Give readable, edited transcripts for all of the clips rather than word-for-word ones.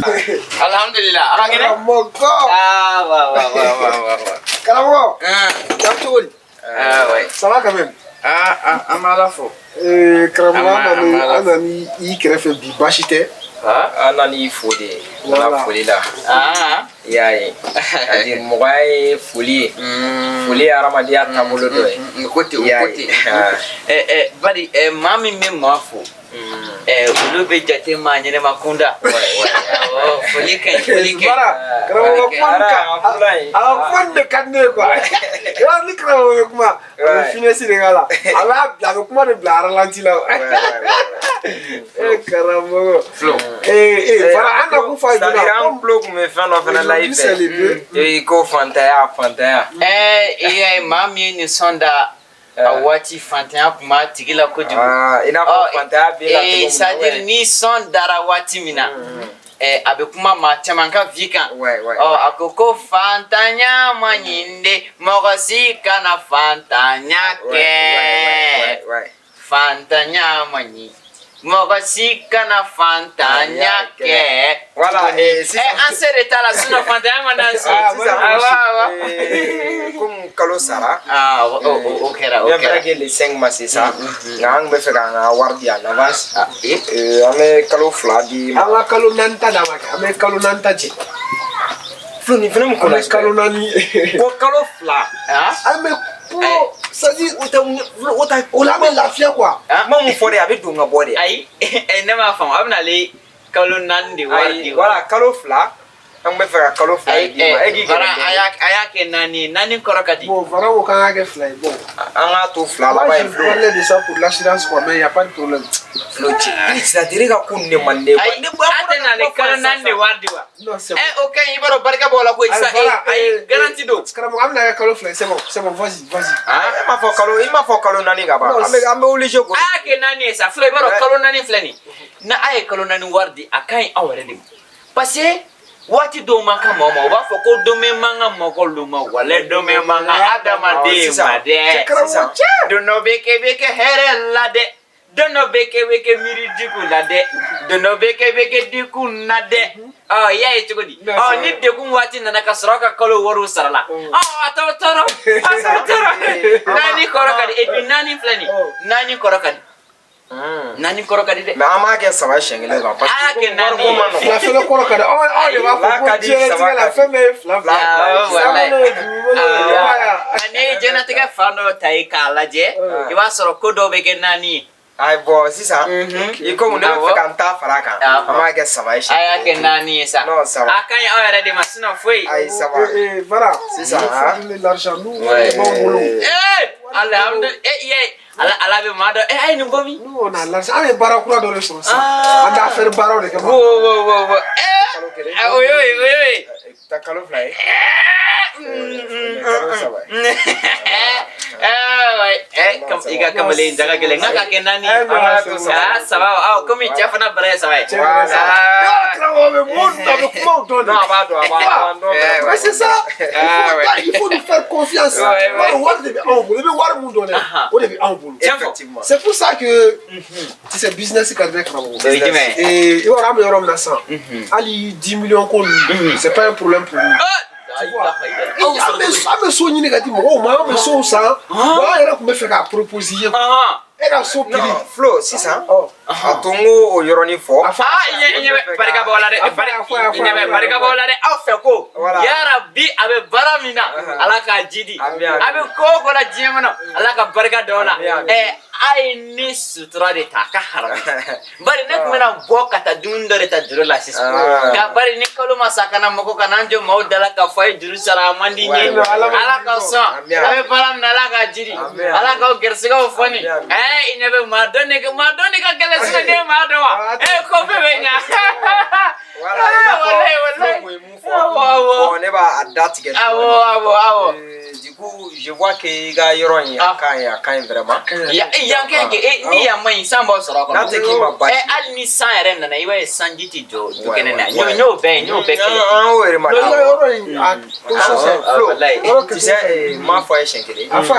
Alhamdulillah. Orang ini? Karamogo. Wah. Karamogo. Jam cool. Ouais. Ça va quand même? Amalafo. Karamogo, anani i kɛrɛfɛ bi baasi tɛ. Anani foli. Wala foli la. Yaye. Adi mɔgɔ ye foli ye. Foli ye hadamadenya taabolo dɔ ye. Côté. Bari maa min bɛ maa fo. Olu bɛ jate maa ɲɛnɛma kunda. Foli ka ɲi, foli ka ɲi. Karamogo kuma de ka di ne ye quoi. Yɔrɔ ni Karamogo bɛ kuma, a bɛ finesse de k'a la. A bɛ kuma de bila ralenti la. Karamogo. Flo. Fara an na kun fa C'est-à-dire an tulo kun bɛ fɛn dɔ fana la i fɛ. Ko fantanya. Maa min ye nin sɔn da a waati fantanya kun b'a tigi la kojugu. I n'a fɔ fantanya b'i la cogo min na. C'est-à-dire ni sɔn dara waati min na. A bɛ kuma maa caman ka vie kan. A ko fantanya ma ɲi de mɔgɔ si kana fantanya kɛ. Fantanya ma ɲi. Mɔgɔ si kana fantanya kɛ. Voilà. An se de t'a la sinon fantanya ma d'an si. Comme kalo sara. O kɛra. Bien vrai que le 5 mars c'est ça. Nka an bɛ fɛ k'an ka wari di en avance. An bɛ kalo 2 di. An ka kalo 4 ta d'a ma kɛ. An bɛ kalo 4 ta di. Flo ni fana mun ko la. An bɛ kalo 4. Ko kalo 2. An bɛ ko c'est-à-dire o la an bɛ lafiya quoi. Ma mun fɔ de a bɛ don ka bɔ de. Ayi ne m'a faamu a bɛ n'ale kalo 4 de wari di. Voilà kalo 2. An bɛ fɛ ka kalo 2 di ma. A y'a kɛ 4 ye 4 kɔrɔ ka di. Bon vraiment o kan ka kɛ 2 ye bon. An k'a to 2 laban Moi ye je parlais de ça pour l'assurance quoi mais il y a pas de problème. Flo c'est-à-dire ka ko ne man ne. Ayi a tɛ n'ale kalo 4 de wari di wa. Non c'est bon. O ka ɲi i b'a dɔn barika b'o la koyi sisan ayi garanti don. Karamogo an bɛna kɛ kalo 2 c'est bon vas-y. I m'a fɔ kalo 4 ka ban. An bɛ obligé ko. A y'a kɛ 4 ye sa Flo i b'a dɔn kalo 4 filɛ nin ye. Na a ye kalo 4 wari di a ka ɲi aw yɛrɛ de ma. Parce que waati dɔw man kan maa o b'a fɔ ko dɔ bɛ man kan mɔgɔ lu ma wale dɔ bɛ man kan adamaden ma dɛ. Don dɔ bɛ kɛ hɛrɛ la dɛ. Don dɔ bɛ kɛ miiri diku la dɛ. Don dɔ bɛ kɛ diku na dɛ. I y'a ye cogo di. Ni degun waati nana ka sɔrɔ ka kalo wariw sara la. A t'aw tɔɔrɔ. 4 kɔrɔ ka di et puis 4 filɛ nin ye 4 kɔrɔ ka di. 4 kɔrɔ ka di dɛ. Mais an m'a kɛ 3 siɲɛ kelen kan. A y'a kɛ 4 ye. Fila fɛnɛ kɔrɔ ka di. Aw de b'a fɔ ko diɲɛlatigɛ la fɛn bɛɛ ye fila. N'i ye diɲɛlatigɛ fan dɔ ta ye k'a lajɛ i b'a sɔrɔ ko dɔw bɛ kɛ 4 ye. Ayi bon sisan i komi ne bɛ fɛ ka n ta fara kan an b'a kɛ 3 ye. A y'a kɛ 4 ye sa. Non 3. A ka ɲi aw yɛrɛ de ma sinon foyi. Ayi 3. Voilà. Sisan il faut de l'argent nous on b'an bolo. Ala bɛ maa dɔn a ye nin bɔ min. Nous on a l'argent an ye baara kura dɔ de sɔrɔ sisan. An bɛ affaire baaraw de kɛ. O y'o ye. Ta kalo 2 ye. I ka kamalen jaga gɛlɛn n ka ka kɛ 4 ye. 3 komi cɛ fana bara ye 3 ye. Karamogo bɛ mun na bɛ kumaw dɔn de. Non a b'a dɔn. Mais c'est ça. Il faut nous faire confiance. Wari de bɛ anw bolo i bɛ wari mun dɔn dɛ o de bɛ anw bolo. Effectivement. C'est pour ça que tu sais business ka di ne Karamogo. O ye jumɛn ye. I b'a dɔn an bɛ yɔrɔ min na sisan hali 10 millions ko ninnu c'est pas un problème pour nous. An bɛ so ɲini ka di mɔgɔw ma an bɛ sow san wa an yɛrɛ tun bɛ fɛ k'a proposer i ye. E ka so prix. Non Flo sisan a to n ko o yɔrɔnin fɔ. I ɲɛ bɛ barika bɔ o la dɛ. I ɲɛ bɛ barika bɔ o la dɛ aw fɛ ko yarabi a bɛ baara min na Ala k'a ji di. A bɛ ko o ko la diɲɛ kɔnɔ Ala ka barika da o la. A ye ne sutura de ta a ka haramu. Bari ne tun bɛna bɔ ka taa dumuni dɔ de ta juru la sisan. Nka bari ni kalo ma sa kana mɔgɔ kana an jɔ maaw dala k'a fɔ a ye juru sara a man di n ye. Ala ka sɔn a bɛ baara min na Ala k'a ji di. Ala k'aw gɛrɛsɛgɛw fɔ nin. I ɲɛ bɛ maa dɔn de ka gɛlɛn sisan ne ye maa dɔn wa. Ko bɛɛ bɛ ɲa. Voilà i n'a fɔ Flo kun ye mun fɔ ne b'a date tigɛ. Awɔ. Du coup, je vois que i ka yɔrɔ in a ka ɲi vraiment. Yan kɛ ni yan ma ɲi san b'a sɔrɔ a kɔnɔ. N'a tɛ k'i ma basi. Hali ni san yɛrɛ nana i b'a ye sanji tɛ jɔ dukɛnɛ na. N y'o bɛɛ kɛ. An y'o remarqué. Yɔrɔ in a position c'est Tu sais, n m'a fɔ a ye siɲɛ kelen. A fɔ.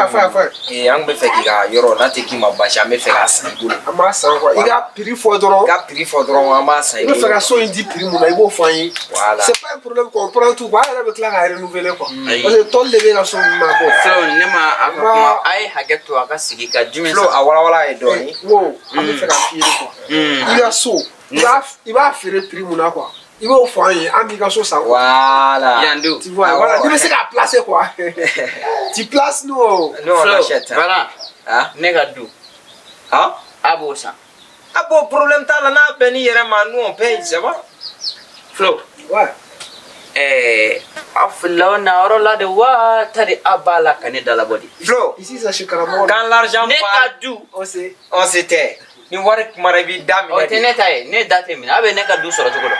An bɛ fɛ k'i ka yɔrɔ n'a tɛ k'i ma basi an bɛ fɛ k'a san i bolo. An b'a san quoi. I ka prix fɔ dɔrɔn. I ka prix fɔ dɔrɔn an b'a san i I bɛ bolo. fɛ ka so in di prix mun na i b'o fɔ an ye. Voilà. C'est pas un problème qu'on prend tout quoi. An yɛrɛ bɛ tila k'a renouveler quoi. Parce que tɔli de bɛ ka so min ma bɔ. Flo ne ma a ka kuma a ye hakɛ to a ka sigi ka jumɛn Flo a walawala ye dɔɔni. Wo an bɛ fɛ ka f'i ye quoi. I ka so i b'a feere prix mun na quoi. I b'o fɔ an ye an b'i ka so san. Voilà. Yandu. Tu vois voilà ni bɛ se k'a placer quoi. Tu places nous. Nous on achète. Voilà. Ne ka du. Hein? A b'o san. Ah bon, problème t'a la n'a bɛn ni yɛrɛ ma nous on paye, c'est bon? Flo. Ouais. A filila o na yɔrɔ la de wa tari a b'a la ka ne dalabɔ de. Flo. Ici c'est chez Karamogo. Quand l'argent Ne part, ka du. on se tait. Ni wari kumara i b'i da O minɛ tɛ de. ne ta ye ne da tɛ minɛ a bɛ ne ka du sɔrɔ cogo dɔ.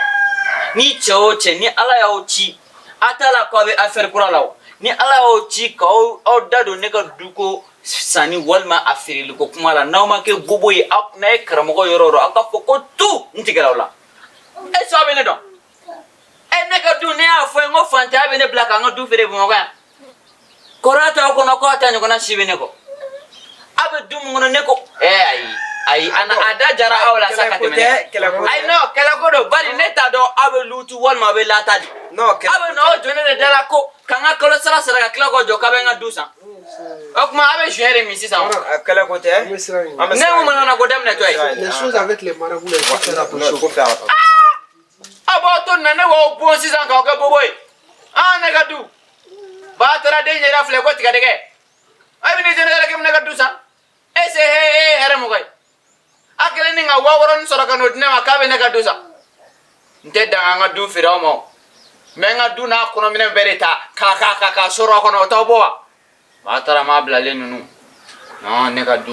Ni cɛ o cɛ ni Ala y'aw ci a t'a la k'aw bɛ affaire kura la o. Ni Ala y'aw ci k'aw da don ne ka duko sanni walima a feereliko kuma la n'aw ma kɛ bobo ye n'a ye karamɔgɔ yɔrɔ o yɔrɔ aw ka fɔ ko tu n tigɛra aw la. Est-ce que aw bɛ ne dɔn? Ne ka du ne y'a fɔ ye n ko fantanya bɛ ne bila k'an ka du feere Bamakɔ yan. Kɔrɔ t'aw kɔnɔ k'aw ta ɲɔgɔnna si bɛ ne kɔ. Aw bɛ du mun kɔnɔ ne ko ayi a da jara aw la sa ka tɛmɛ ne. Ayi non kɛlɛko don bari ne t'a dɔn aw bɛ luutu walima aw bɛ laata de. Aw bɛ na aw jɔ ne de da la ko ka n ka kalo sara sara ka tila k'o jɔ k'a bɛ n ka du san. O tuma aw bɛ suɲɛ de min sisan. Kɛlɛko tɛ. Ne mun mana ko daminɛ tɔ ye. Les choses avec les marabouts il faut faire attention. A b'aw to nin na ne b'aw bon sisan k'aw kɛ bobo ye. Ne ka du. Ba taara den yɛrɛ filɛ ko tigadɛgɛ. A bɛ ne jɛnɛ yɛrɛ k'i bɛ ne ka du san. Est-ce que hɛrɛ mɔgɔ ye. A kɛlen ni ka 6000 sɔrɔ ka n'o di ne ma k'a bɛ ne ka du san. N tɛ dan an ka du feere aw ma o. Mais n ka du n'a kɔnɔminɛn bɛɛ de ta k'a sɔrɔ a kɔnɔ o t'aw bɔ wa. Ba taara m'a bilalen ninnu. Non ne ka du.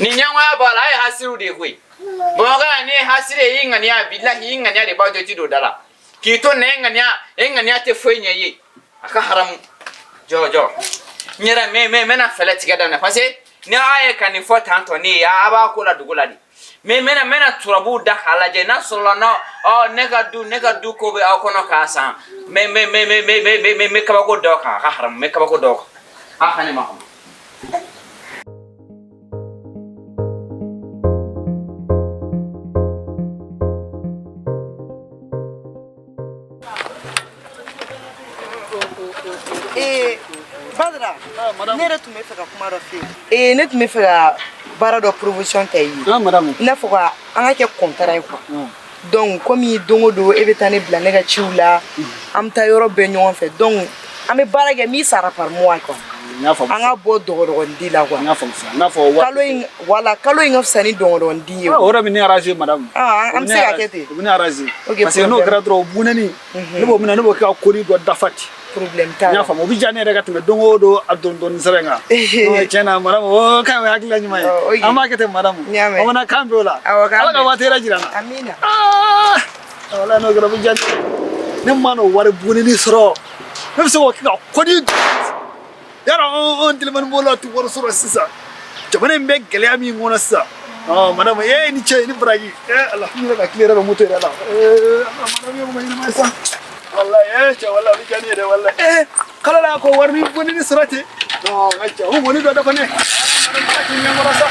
Ni ɲɛngoya b'a la a ye hasidiw de ye koyi. Bamakɔ yan n'i ye hasidi ye i y'i ŋaniya bilahi i ŋaniya de b'a to i ti don da la. K'i to nin e ŋaniya tɛ foyi ɲɛ i ye. A ka haramu. Jɔ. N yɛrɛ n bɛna fɛlɛ tigɛ daminɛ parce que ni aw ye ka nin fɔ tan tɔ ne ye a b'a ko la dugu la de. Mais n bɛna turabuw da k'a lajɛ n'a sɔrɔla ne ka du ko bɛ aw kɔnɔ k'a san. N bɛ kabako da aw kan a ka haramu n bɛ kabako da aw kan. A ka ne ma kɔnɔ. Badra, ne yɛrɛ tun bɛ fɛ ka kuma dɔ f'i ye. Ne tun bɛ fɛ ka baara dɔ proposition ta i ye. I n'a fɔ ka an ka kɛ contrat ye quoi. Donc komi don o don e bɛ taa ne bila ne ka ciw la, an bɛ taa yɔrɔ bɛɛ ɲɔgɔn fɛ. Donc an bɛ baara kɛ min sara par mois quoi. An ka bɔ dɔgɔdɔgɔnin la quoi. Kalo in ka fisa ni dɔgɔdɔgɔnin ye. O yɛrɛ bɛ ne arranger madame. An bɛ se ka kɛ ten. O bɛ ne arranger. Parce que n'o kɛra dɔrɔn o bunani ne b'o minɛ ne b'o kɛ ka kori dɔ dafa ten. Problème t'a la. N y'a faamu o bɛ diya ne yɛrɛ ka tɛmɛ don o don a dɔɔnin sɛbɛn kan. Tiɲɛ na madame o kan o ye hakilila ɲuman ye. An b'a kɛ ten madame. O fana kan bɛ o la. Ala ka waati yɛrɛ jira n na. Amina. Wala n'o kɛra o bɛ diya ne ye. Ne ma n'o wari bunani sɔrɔ ne bɛ se k'o kɛ ka kɔni yarɔ an téléphone b'o la a tɛ wari sɔrɔ sisan jamana in bɛ gɛlɛya min kɔnɔ sisan madame ni cɛ ye ni baraji alhamdulilayi ka tile yɛrɛ bɛ moto yɛrɛ la madame ye mɔgɔ ɲɛnama ye sa walayi cɛ walayi o bɛ diya ne ye dɛ walayi kala la ko wari ni bonni ni sɔrɔ ten n ka cɛ o mɔni dɔ dafa ne k'i ɲɛkɔrɔ sa.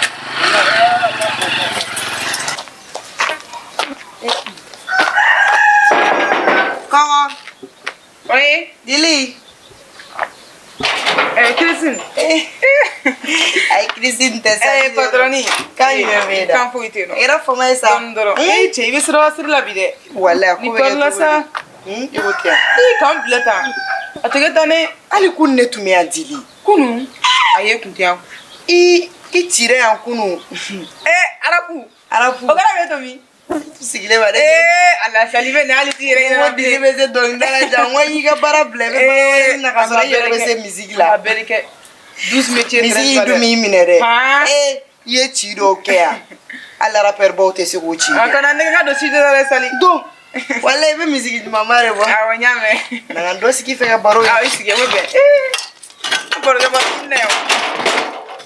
Kɔngɔ. Oui. Dili. Christine. Ay Christine tɛ sa. Patroni. Kan jumɛn b'e da? Kan foyi tɛ yen nɔ. I yɛrɛ fama ye sa. Dɔɔni dɔrɔn. Cɛ i bɛ sira siri la bi dɛ. Walayi ko Ni bɛ kɛ kɔrɔ la sa. I ko kɛ. K'an bila tan. A tɛ kɛ tan ne. Hali kunun ne tun bɛ yan Dili. Kunun. A ye kun tɛ yan. I cira yan kunun. Arabu. Arabu. O kɛra bɛ to min? Sigilen ba dɛ. A lafiyali bɛ nin hali t'i yɛrɛ ɲɛna bilen. Ko Dili bɛ se dɔnkilidala jan n ko y'i ka baara bila i bɛ baara wɛrɛ na ka sɔrɔ i yɛrɛ bɛ se musique la. A bɛɛ de kɛ. 12 métiers. Musique dun m'i minɛ dɛ. I ye ci dɔw kɛ yan. Hali rappeur baw tɛ se k'o ci. A kana ne ka don studio la dɛ Sali. Donc Wallahi be musique mama re bo. Awo nyame. Na ndo siki fe baro. Awo isige mo be. Baro ga ba inna yo.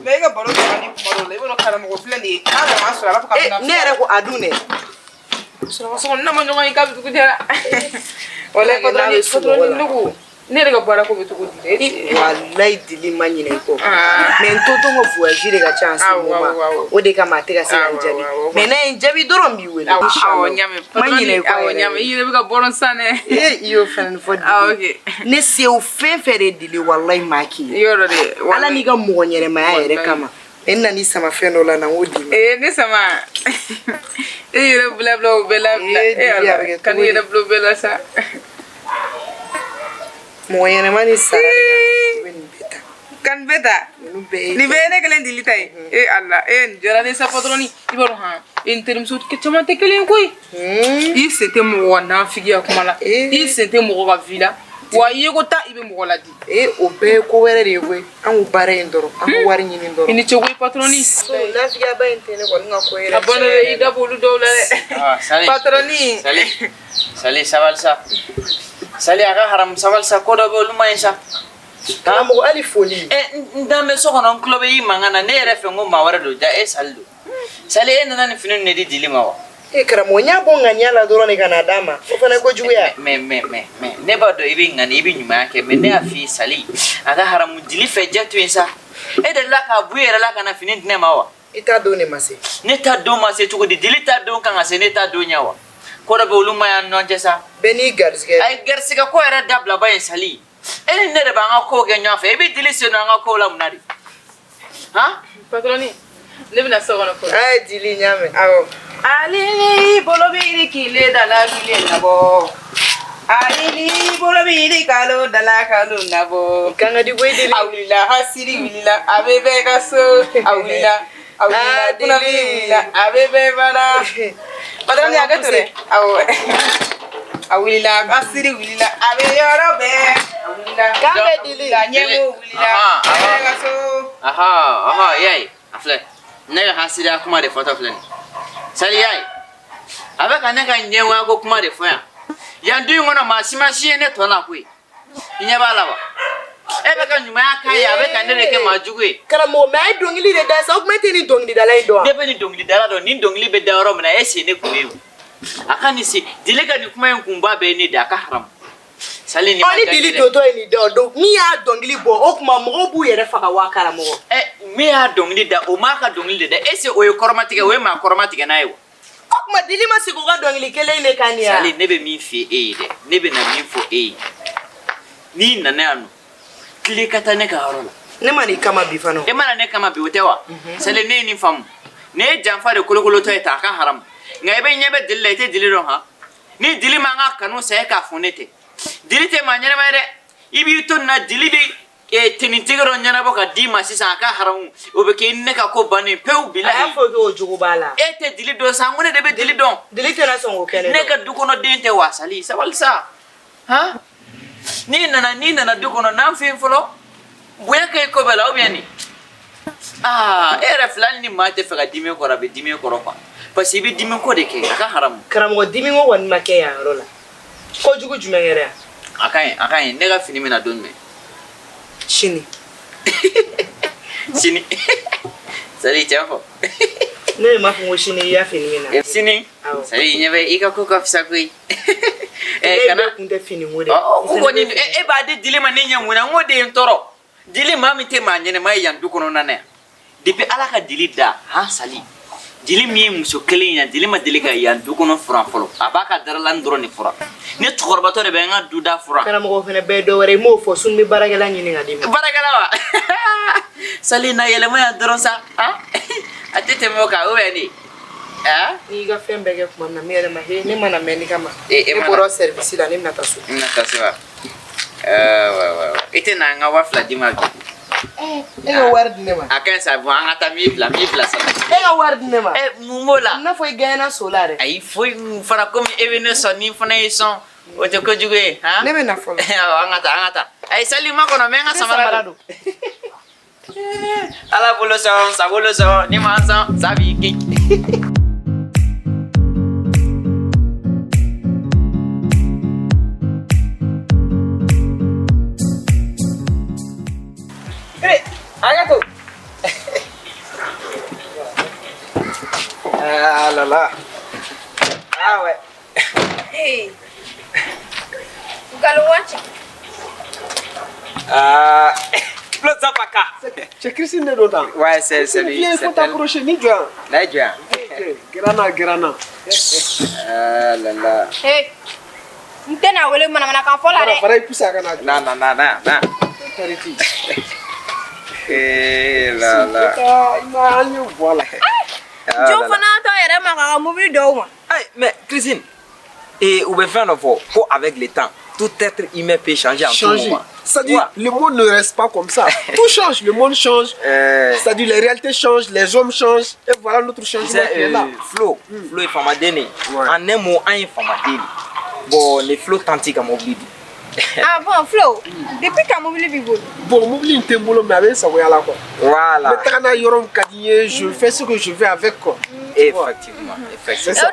Me ga baro ga ni baro le bono kala mo flani. Ala ma so ala ka na. Ne re ko adune. So na mo nyonga ka bitu kudera. Wala patroni nugu. Ne ga bara ko bitu kudira. Wallahi dili manyine ko. Me ntoto mo voyager ga chance mo ma. O de ka mate ga se njabi. Me na njabi doro mi wele. Awo nyame. Manyine ko. Awo nyame. Yile ga boron sane. Yo fen fo. Ah okay. Ne se o fen fere dili wallahi maki. Yoro de. Ala ni ga mo nyere ma ya ere kama. Enna ni sama feno la na wodi. Ni sama. Yile bla bla bla bla. Kan yile bla bla sa. Mo yene mani sa. Kan beta. Ni bene kalen dilitai. Allah. Njora ne sa patroni. Ibaro ha. Interim sut ke chama te kalen koi. C'était mo wana figia kumala. C'était mo ga villa. Wa yego ta ibe mo la di. O be ko were re we. An bare ndoro. An wari nyini ndoro. Ini chegwe patroni. So na figia ba intene ko nga ko ere. Abonne ida bolu dole. Sali. Patroni. Sali sabalsa. Sali aga haram sabalsa ko do bolu maisha. Karamogo ali foli. Ndame so kono klobe yi mangana ne refe ngo mawara do ja saldo. Sali nana ni finu ne di dilima wa. Karamogo nya bonga nya la doro ne kana dama. O fana ko juya. Me ne ba do ibi ngani ibi nyuma yake me ne afi sali. Aga haramu dili fe jetu insa. De la ka buera la kana finu ne mawa. Ita do ne mase. Ne ta do mase tuko di dili ta do kan ase ne ta do nyawa. Ko da bolu ma ya no jesa. Beni garsge. Ay garsiga ko era dabla ba sali. Ne de ba nga ko ge nyafa ibi dili se no nga ko la munadi. Ha? Patroni. Ne bina so kono ko. Ay dili nyame. Awo. Alili bolo biri kile dala kile nabo. Alili bolo biri kalo dala kalo nabo. Kanga di boy dili. Awila hasiri wilila abebe kaso. Awila kuna wilila abebe bana. Patroni agatore. Awo. Awila hasiri wilila abe yorobe. Awila. Kanga dili. Nyemo wilila. Abebe kaso. Aha, yai. Afle. Ne hasiri akuma de photo flani. Sali yai. Abaka ne ka nyewa go kuma de foya. Ya ndu ngona masimashi ne tona kwi. Inya bala ba. Ebe ka nyuma aka ya abeka ne ke majugwe. Karamogo mai dongili de da sa kuma teni dongili da lai do. Ne be ni dongili dala do ni dongili be da ro mena ese ne kuwe. Aka ni si dilega ni kuma yankumba be ni da ka haram. Sali ni Oni dili toto ni do. Mi ya dongili bo o kuma mo bu yere faka wa Karamogo. Mi ya dongili da o ma ka dongili da ese o koromatiga we ma koromatiga na yo. Kuma dili ma sigo ga dongili kele ne kania. Sali ne be mi fi de. Ne be na mi fo ni na nanu. Kile kata ne ka harola. Ne mani kama bifano. E mana ne kama bi wotewa. Sali ne ni fam. Ne jamfa de kolokolo to eta ka haram. Nga ebe nyebe dille te dili ron ha. Ni dili ma nga kanu se ka funete. Dili te ma nyere mere. Ibi to na dili bi tinitigro nyana boka di ma sisa ka haram. Obeke ne ka ko bani peu bilahi. Afo go jugo bala. Ete dili do sangone de be dili don. Dili te na songo kele. Ne ka dukono dente wa sali sabalsa. Ha? Ni nana dukono nan fin folo. Buya kay ko bela obiani. Era fulani ni mate faka dimi ko rabe dimi ko rofa. Parce que dimi ko de ke aka haram. Karamogo dimi ngo wan make ya rola. Ko jugo jumengere. Akai ne ga fini mena don me. Chini. Sini. Sali chafo. Ne ma fungo chini ya fini mena. Sini. Sali nyebe ika ko ka fisa koi. Kana kunde fini ngode. Ko ni ba de dilema ne nyamuna ngode ntoro. Dili mami te manyene mai yandu kono nane. Dipi ala ka dili da ha sali. Dili mi muso kelen dili ma dili ka yandu kono fura folo. Abaka daralan doro ni fura. Ne tkorbato de benga duda fura. Karamogo fene be do wore mo fo sun mi baragala nyini ngadi. Baragala wa. Sali na yele mo yandoro sa. Ha? Atete mo ka oweni. Ni ga fembe ke kuma na mere ma he ne mana meni kama. E boro service la ni nata su. Nata se va. Wa. Ite na nga wafla dimagi. Ega ward ne ma. Akan sa bu ata mi fla sa. Ega ward ne ma. Mumola. Na foi gana solare. Ai foi fara comme evene soni fona ison. O te ko juge, ha? Ne be na folo. Angata. Ai sali ma kono menga samarado. Ala bolo so, ni mansa, sabi ki. là là. Ah ouais. Hey. Galowachi. Flo Zapaka. C'est Christine de Dodan. Ouais, c'est lui. Viens, il faut t'approcher, ni Dieu. Là, Dieu. Grana. Ah là là. Hey. Ntena wele mana kan fola de. Fara pousse à Ghana. Non. Eh là là. Voilà. Jo fana to yere ma ka mobile do ma. Mais Christine, et on veut faire avec le temps, tout être humain peut changer en tout moment. C'est-à-dire, le monde ne reste pas comme ça. Tout change, le monde change. C'est-à-dire, les réalités changent, les hommes changent. Et voilà notre changement qui est là. Flo est famadene. En un mot, un famadene. Bon, les flots tantiques à mobile. Ah bon, Flo. Depuis quand mobile bibo. Bon, mobile un boulot mais avec ça voilà quoi. Voilà. Mais quand on yorom kadie, je fais ce que je veux avec quoi. Effectivement. C'est ça.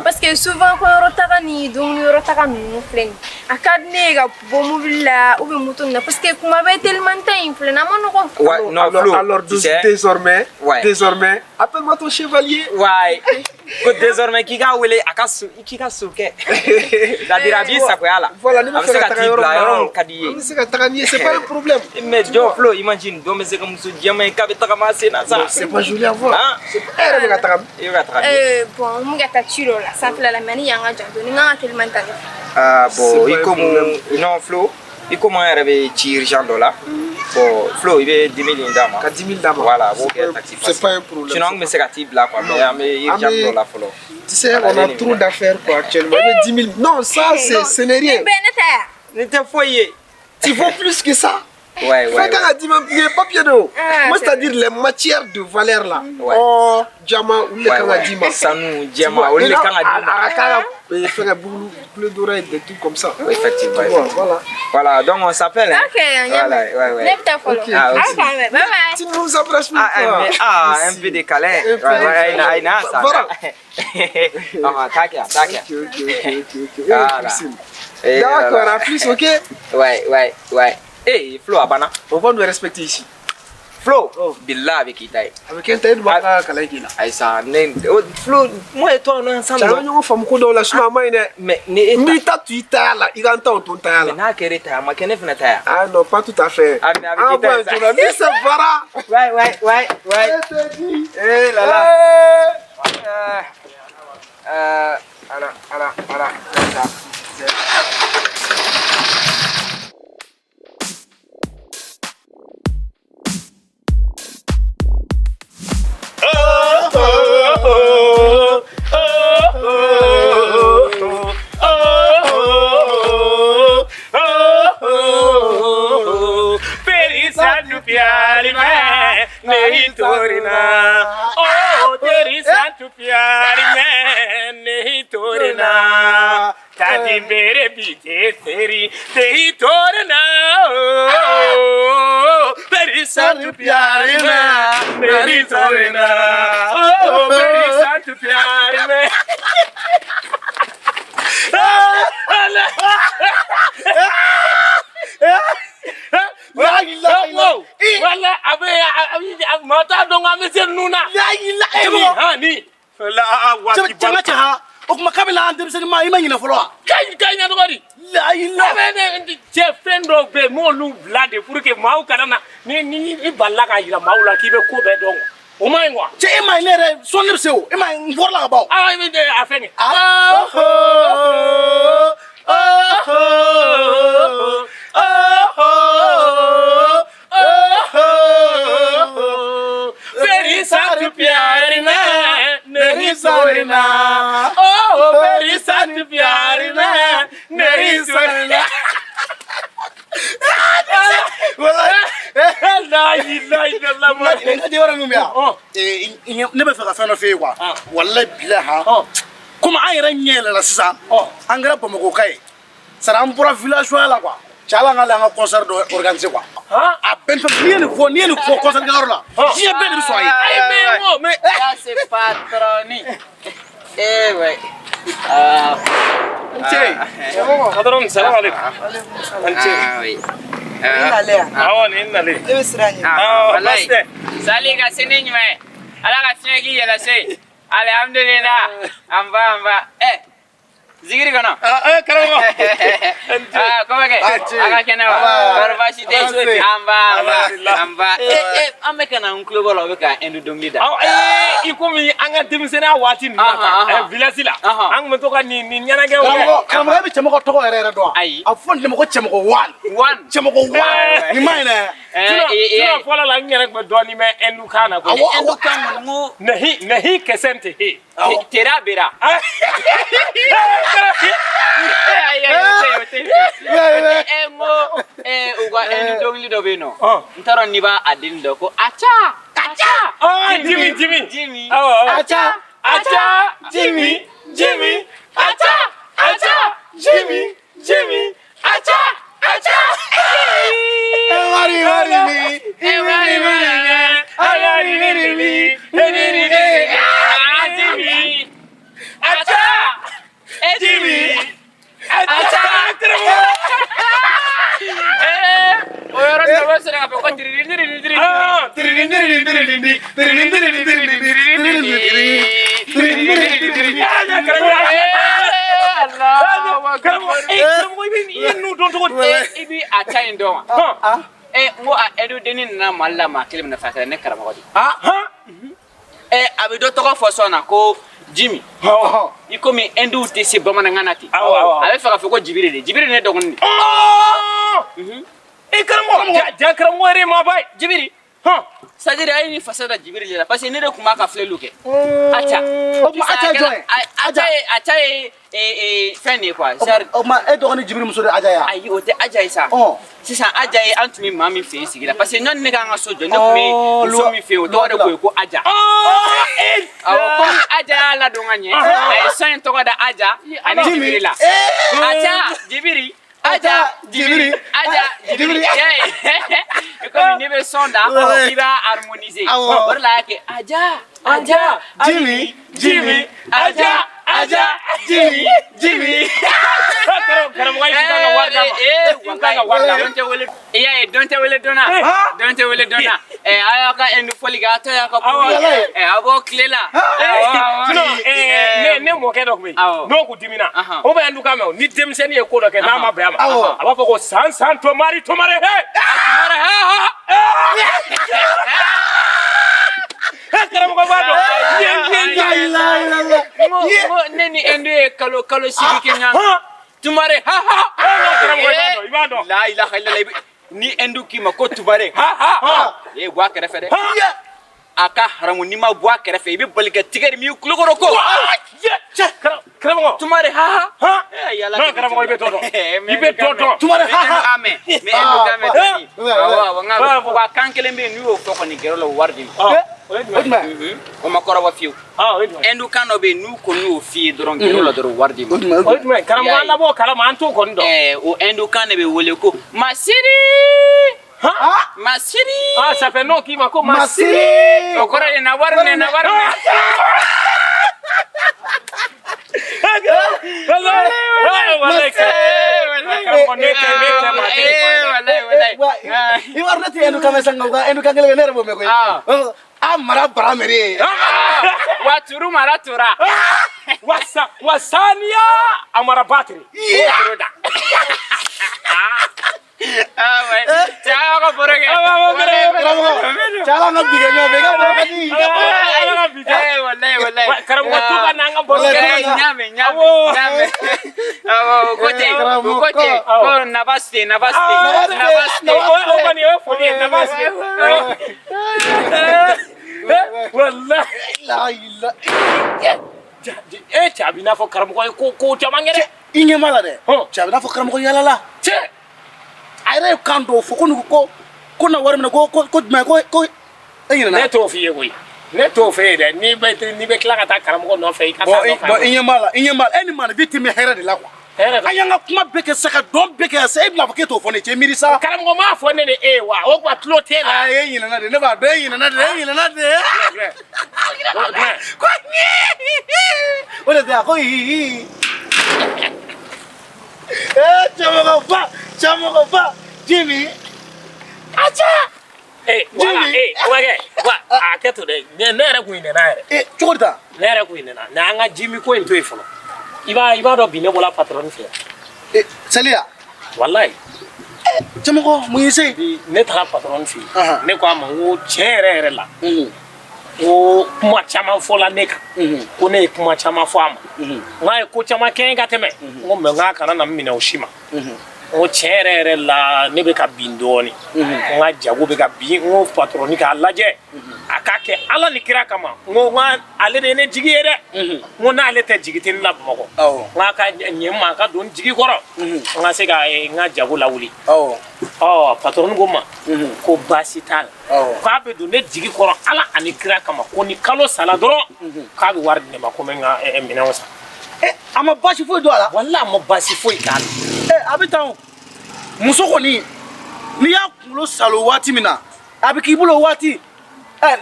Parce que souvent quand on rotaka ni donc on rotaka nous flen. Akadne ga bon mobile là ou bien moto na parce que kuma be tellement time flen na mono ko. Ouais, non Flo. Alors désormais, appelle-moi ton chevalier. Ouais. Désormais qui ga wele akasu qui ga souke. La dirabi ça quoi là. Voilà, ne me fais pas c'est pas un problème. Mais Joe Flo, imagine, do me c'est comme ce diamant qui avait tramassé na ça. C'est pas joli à voir. Bon, mon gars t'a tué là, ça fait la manie yanga jando, ni nga tellement tard. Ah bon, il comme non Flo, il comment avait tiré jando là. Bon, Flo, il veut 10 000 dames. 10 000 dames. Voilà, bon, taxi. C'est pas un problème. Sinon, mais c'est gâtable là quoi, mais il jando là Flo. Tu sais, on a trop d'affaires quoi actuellement. 10 000. Non, ça ce n'est rien. N'était foyer. Tu vaux plus que ça. Ouais. Fais quand on dit les papiers d'eau. Moi, c'est-à-dire les matières de valeur là. Oh, diamant ou les canadimans. Ça nous diamant ou les canadimans. Il fait un bleu d'oreille, des trucs comme ça. Effectivement. Voilà, donc on s'appelle. Ok, ouais. Tu nous embrasses un peu de câlin. Voilà. D'accord, à plus, ok? Ouais. Hey, Flo, Abana. On va nous respecter ici. Flo, Billah avec Itaï. Avec un taille de baka kalaïkina. Aïssa, Flo, moi et toi, on est ensemble. Tu as une femme qui est là, mais ni ta tu là, il entend ton taille là. Na kere ta, ma kene fina ta. Ah non, pas tout à fait. Ah, mais avec Itaï. Ah, mais c'est Vara. Ouais. Eh là là. Voilà. प्यार में नहीं तोड़ना ओ तेरी साथ प्यार में नहीं तोड़ना ताकि मेरे पीछे तेरी तोड़ना ओ तेरी साथ प्यार में नहीं तोड़ना ओ तेरी साथ प्यार में wala abe mata dong amese nuna la ilaha ni la wa ki ba cha o kuma kabila andem se ma imanyina folo kai na dogori la ilaha ne che friend of be mo lu blade pour que mau kana ni balla ka ira maula ki be ko be dong o mai ngwa che imay ne re so ne se o imay ngor la ba ah mi de afeni Very sad to pyar mein nahi sorna oh very sad to pyar mein nahi sorna la ilaha illallah ma ngadi wara ngumya ne ba fa fa fe kwa wallahi billahi kuma an ran yela la sisa an gara ba mako kai saram pura village wala kwa chala ngala nga concert organisé quoi a ben fa ni ne fo concert garo la j'ai ben de soyer mais ça c'est patroni ouais patron salam alaikum oui wallahi sali ga senin mai ala ga sene gi yala sai alhamdulillah amba zikiri kono karamogo comment ke aga kenawa barbasite amba ame kana unklo bolo be ka endu dongli da ikomi anga demisena wati na village la ang mo to ka ni nyana ge karamogo bi chemo ko to ere do a fon mo ko chemo ko wan chemo ko wan ni mai na tuna fola la nyana ko do ni me endu kana ko endu kan ngo nahi kesente he tera bera uga endu dongli do beno ntaro ni ba adin do ko acha Jimmy acha Jimmy acha Jimmy acha edu denin na malla ma kelim na fakara ne karamogo di abido to ko fosona ko Jimmy ikomi endu tisi bamana nganati abe faka foko jibiri ne dogonni karamogo ja karamogo re ma bay jibiri c'est-à-dire ay ni fasada jibiri la parce que ne de kuma ka flelu ke acha fene quoi ma e dogoni jibiri muso de aja ayi o te aja sa sisan aja ye antumi mami fe sigila parce que non ne ka nga sojo ne kuma so mi fe o to de ko aja ko aja la do nganye ay sain to da aja ani jibiri la acha jibiri aja jibiri comme ni be sonda il va harmoniser voilà que aja Jimmy aja Jimmy karamogo kanga warga don't wele dona aya ka endu foliga to ya ka abo klela ne mo ke dokme no ku dimina o ba endu kama ni demseni e ko do ke na ma ba aba fo ko san to mare he karamogo bado neni endu e kalo sigi kenya tumare karamogo ibado la ilaha illallah ni endu kima ko tumare bwa kerefe de aka haramu ni ma bwa kerefe ibe bolga tigari mi kulugoro ko karamogo tumare yalla no karamogo ibe toto tumare ame me endu kame tani wa wa kankele mbe ni o foko ni gero lo wardi o makoro wa fiu endu kano be nu ko nu fi doron gero lo doron wardi karamogo alla bo kala man to ko ndo o endu kane be wole ko masiri ça fait non qui m'a comme masiri okora na warne mara baramere waturu maratura wasania amara battery Ciao porege. Ciao ngabiganya bega borokati. Wallahi. Karamogo tuka nanga borokati. Nyame. Gote. Ko nabaste. O bani o fodi nabaste. Wallahi la ila. Chabi na fo karamogo ko chamangere. Inye mala de. Chabi na fo karamogo yala la. Ayre kando fo ko na warme ko ayina ne to fiye koy ne to fe de ni be kla ta karamogo no fe ka sa no fa bo inye mala eni man victime here de la quoi ayanga kuma beke saka don beke sa ibla fo ke to fo ne che mirisa karamogo ma fo ne wa o kwa tlo te la ayina na de ne ba do ayina na de ko ni ole de ko yi chamo va Jimmy acha voilà wa a kɛto dɛ ne yɛrɛ kun ɲinɛna yɛrɛ cogo di ta ne yɛrɛ kun ɲinɛna na an ka jimi ko in to yen fɔlɔ i b'a dɔn bi ne bɔla patron fɛ saliya wallahi cɛmɔgɔ mun y'i se bi ne taara patron fɛ ne ko a ma n ko tiɲɛ yɛrɛ la ko kuma caman fɔla ne kan ko ne ye kuma caman fɔ a ma n k'a ye ko caman kɛ n ka tɛmɛ n ko mɛ n k'a kana na minɛ o si ma n ko tiɲɛ yɛrɛ la ne bɛ ka bin dɔɔnin n ka jago bɛ ka bin n ko patron k'a lajɛ a k'a kɛ ala ni kira kama n ko ale de ye ne jigi ye dɛ n ko n'ale tɛ jigi tɛ ne la bamakɔ n k'a ka ɲɛ n ma a ka don n jigi kɔrɔ n ka se ka n ka jago lawuli patron ko ma ko baasi t'a la k'a bɛ don ne jigi kɔrɔ ala ani kira kama ko ni kalo sala dɔrɔn k'a bɛ wari di ne ma ko n bɛ n ka minɛnw san a ma baasi foyi don a la walahi a ma baasi foyi t'a la a bɛ tan muso kɔni n'i y'a kunkolo salo waati min na a bɛ k'i bolo o waati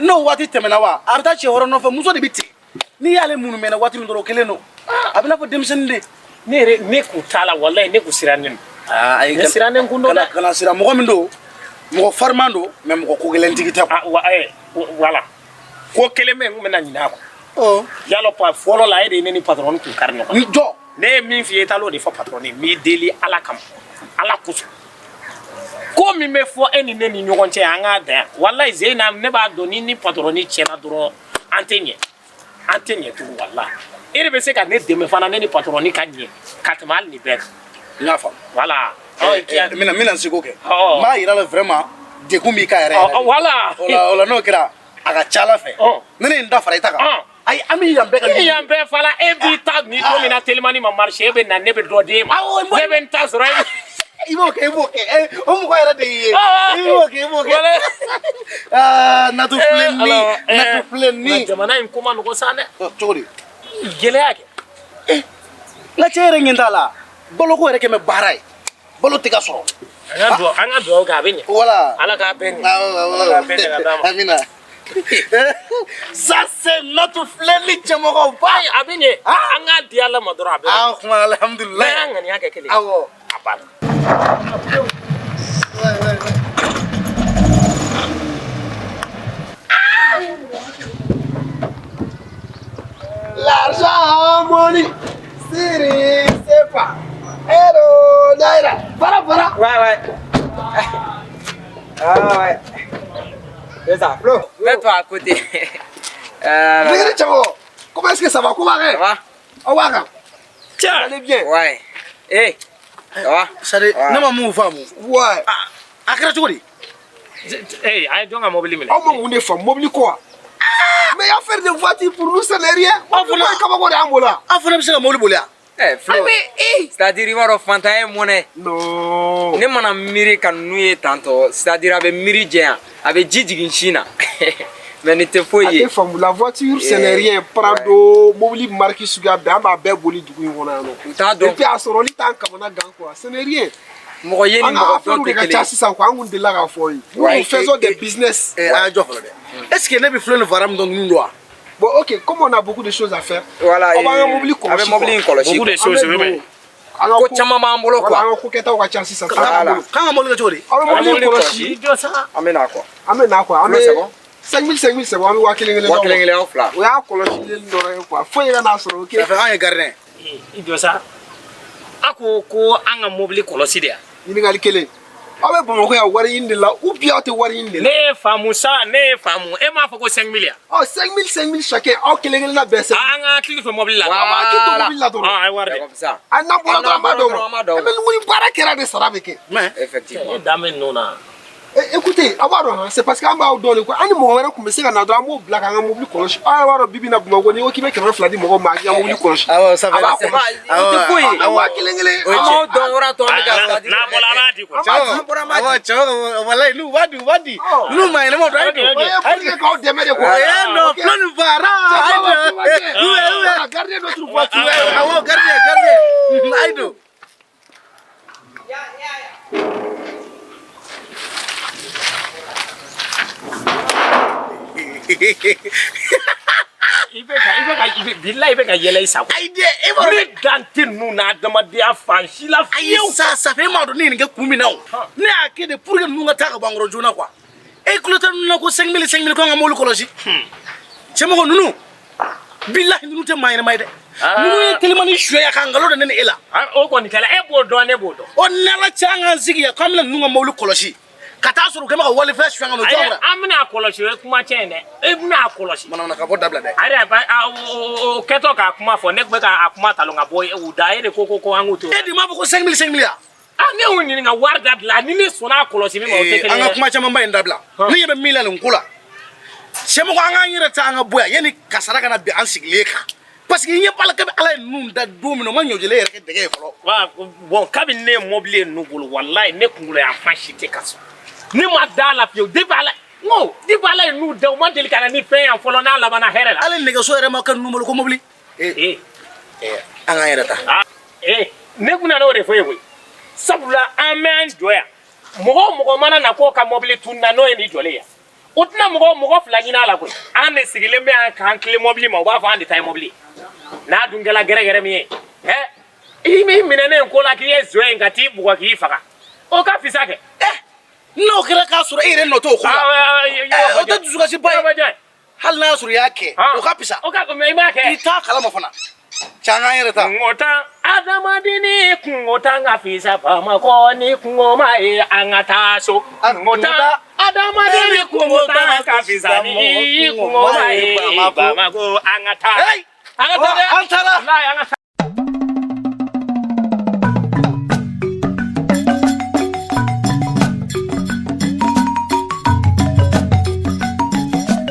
n'o waati tɛmɛna wa a bɛ taa cɛ wɛrɛ nɔfɛ muso de bɛ ten n'i y'ale minnu mɛnna waati min dɔrɔn o kelen don a bɛ n'a fɔ denmisɛnnin de ne kun t'a la walahi ne kun sirannen don ne sirannen kun don dɛ kana sira mɔgɔ min don mɔgɔ fariman don mɛ mɔgɔ ko gɛlɛntigi tɛ wala ko kelen bɛ n kun bɛ na ɲinɛ a kɔ yala fɔlɔ la e de ye ne ni patron kun kari ɲɔgɔn ni jɔ ne ye min f'i ye i t'alo de fɔ patron ye n b'i deli ala kama ala kosɔn ko min bɛ fɔ e ni ne ni ɲɔgɔn cɛ an k'a dan yan walahi zeyina ne b'a dɔn ni patron tiɲɛna dɔrɔn an tɛ ɲɛ tugun walahi e de bɛ se ka ne dɛmɛ fana ne ni patron ka ɲɛ ka tɛmɛ hali nin bɛɛ kan n y'a faamu wala n bɛna seko kɛ n b'a yira la vraiment dekun b'i ka yɛrɛ wala o la n'o kɛra a ka ca ala fɛ ne ye n da fara i ta kan ayi an bɛ yan bɛɛ ka yan bɛɛ fala e b'i ta ni don min na telimani ma marché e bɛ na ne bɛ dɔ d'e ma ne bɛ n ta sɔrɔ i b'o kɛ o mɔgɔ yɛrɛ de y'i ye i b'o kɛ natu filɛni jamana in ko ma nɔgɔn sa dɛ cogo di gɛlɛya kɛ n ka cɛ yɛrɛ ɲɛ t'a la baloko yɛrɛ kɛ mɛ baara ye balo tɛ ka sɔrɔ an ka dugawu kɛ a bɛ ɲɛ voilà ala k'a bɛɛ ɲɛ ala k'a bɛɛ ɲɛ ka d'a ma amina ça c'est notre filɛli cɛmɔgɔ ba a bɛ ɲɛ an k'a di ala ma dɔrɔn a bɛ ɲɛ kuma alhamdulilayi bɛɛ y'an ŋaniya kɛ kelen awɔ a banna L'argent, money, série, c'est pas. Hello, Naira. Para. Ouais. Ah ouais. C'est ça, Flo. Mets-toi à côté. Regardez, Tchavo. Comment est-ce que ça va? Comment va? Ça va? On va. Tiens. Allez bien. Ouais. Ça va? c'est ne ma mun faamu Ouais. a kɛra cogo di a ye jɔn ka mobili minɛ On m'a mon femme, mobile quoi? Mais affaire de voiture pour nous, ça n'est rien. On voulait comment on est en mola. an fana bɛ se ka mobili boli yan Flo. C'est-à-dire, il va faire fantasme monnaie. Non. Ne mana miiri ka ninnu ye tantɔ c'est-à-dire a bɛ miiri jɛyan a bɛ ji jigin sin na mais nin tɛ foyi ye. La voiture, ce n'est rien. Prado, mobile marque suga, ben ma belle boli du coup on a U t'a dɔn. Et puis à ce moment-là, tant comme on a gagné quoi. Ce n'est rien. Mɔgɔ ye ni mɔgɔ dɔn tɛ kelen ye. sisan quoi, on dit là la fois. Nous faisons des business. a jɔ fɔlɔ dɛ est ce que ne bɛ filɛ ni fara min dɔn ninnu don wa Bon, ok, comme on a beaucoup de choses à faire, Voilà. on va en mobile A bɛ mobili in kɔlɔsi. beaucoup de choses mais Ko caman b'an bolo Voilà, quoi. on ko kɛtaw ka ca sisan. Voilà. k'an ka mobili kɛ cogo di On va mobile kɔlɔsi. jɔ sa An bɛ na quoi. An bɛ na quoi. An c'est bɛ bon. 5 000 c'est bon. An bɛ 1000 Wa kelen kelen aw fila. O y'a kɔlɔsilen dɔrɔn ye quoi. Foyi ka n'a sɔrɔ, ok. ça fait an ye gardien i jɔ sa a ko an ka mobili kɔlɔsi de yan Ɲininkali kelen. Aw bɛ Bamakɔ yan wari ɲini de la ou bien aw tɛ wari ɲini de ne la? ye faamu sa ne ye faamu e m'a fɔ ko 5 000 yan 5 000 chacun. Aw kelen kelen na bɛn 5 000. an ka hakili to mobili la Aw b'a hakili to mobile la dɔrɔn. a ye wari C'est de comme ça. A n'an bɔra dɔrɔn an b'a d'aw An b'a ma. d'aw ma. Mais ni baara kɛra de sara bɛ kɛ. mais Effectivement. e dan bɛ ninnu na Écoutez, aw b'a dɔn c'est parce que an b'aw dɔn de quoi. An ni mɔgɔ wɛrɛ tun bɛ se ka na dɔrɔn an b'o bila k'an ka mobile kɔlɔsi. Aw b'a dɔn bi bi in na Bamakɔ n'i ko k'i bɛ 200 di mɔgɔ ma k'i ka mobile kɔlɔsi. awɔ ça A b'a fait kɔlɔsi. O tɛ foyi ye. A waa kelen kelen. An m'aw dɔn wara tɔ an bɛ ka c'est-à-dire- n'a bɔla an b'a di quoi awɔ cɛw walayi n'u b'a di u b'a di n'u ma yɛlɛma don a ye don O ye pour que k'aw dɛmɛ de quoi. non plein de fara Gardez notre voiture. awɔ gardien a ye don bilahi i bɛ ka yɛlɛ i sago ayi dɛ e b'a dɔn ne dan tɛ ninnu na adamadenya fan si la ayi fiyewu ça fait e m'a dɔn ne ye nin kɛ kun min na o ne y'a kɛ de pour que ninnu ka taa ka bɔ an kɔrɔ joona quoi e kulota nuna ko 5000 ko ngamolu kolosi chemo ko nunu billahi nunu te mayna mayde nunu e telemani shoya ka ngalo de ne ela o ko ni kala e bodo ne bodo on nala changa sigi ya kamla nunga molu kolosi kata suru kema ko wali fresh fanga no jomra amna kolosi kuma chene e na kolosi mana ka bodabla de are ba o keto ka kuma fo nek be ka kuma talonga boy u daire ko anguto e di mabo ko 5000 ya ne woni nga warda la ni ne sona kolosi mi ma o tekele anga kuma chama mbay ndabla ni yebe milal ngula chemo ko anga nyira ta anga boya yani kasara kana bi an sigleka parce que nye pala kabe ala nun da domino ma nyojele reke dege folo wa bon kabe ne mobile no bolo wallahi ne kungula ya fashite kaso ni ma dala pio de bala no di bala nu de man delikana ni pe en folo na la bana herela ala nega so ere ma kan numero ko mobile anga nyira ta ne kuna no refo yewe sabula amen joya mogo mana na ko ka mobile tunna no ni jole ya utna mogo flagina la ko ane sigile me an kan kle mobile ma ba fa ande tay mobile na dungela gere mi imi minene ko la ki yezo ngati bugwa ki faka o ka fisake no kira ka sura ire no to ko o ta dusuka si bay hal na sura yake o ka pisa o ka ko me ma ke ita kala ma fana changa ire ta ngota adamadini ngota ngafisa pa ma ni ngoma angata so ngota adamadini ngota ngafisa ni ngoma pa ma angata angata la angata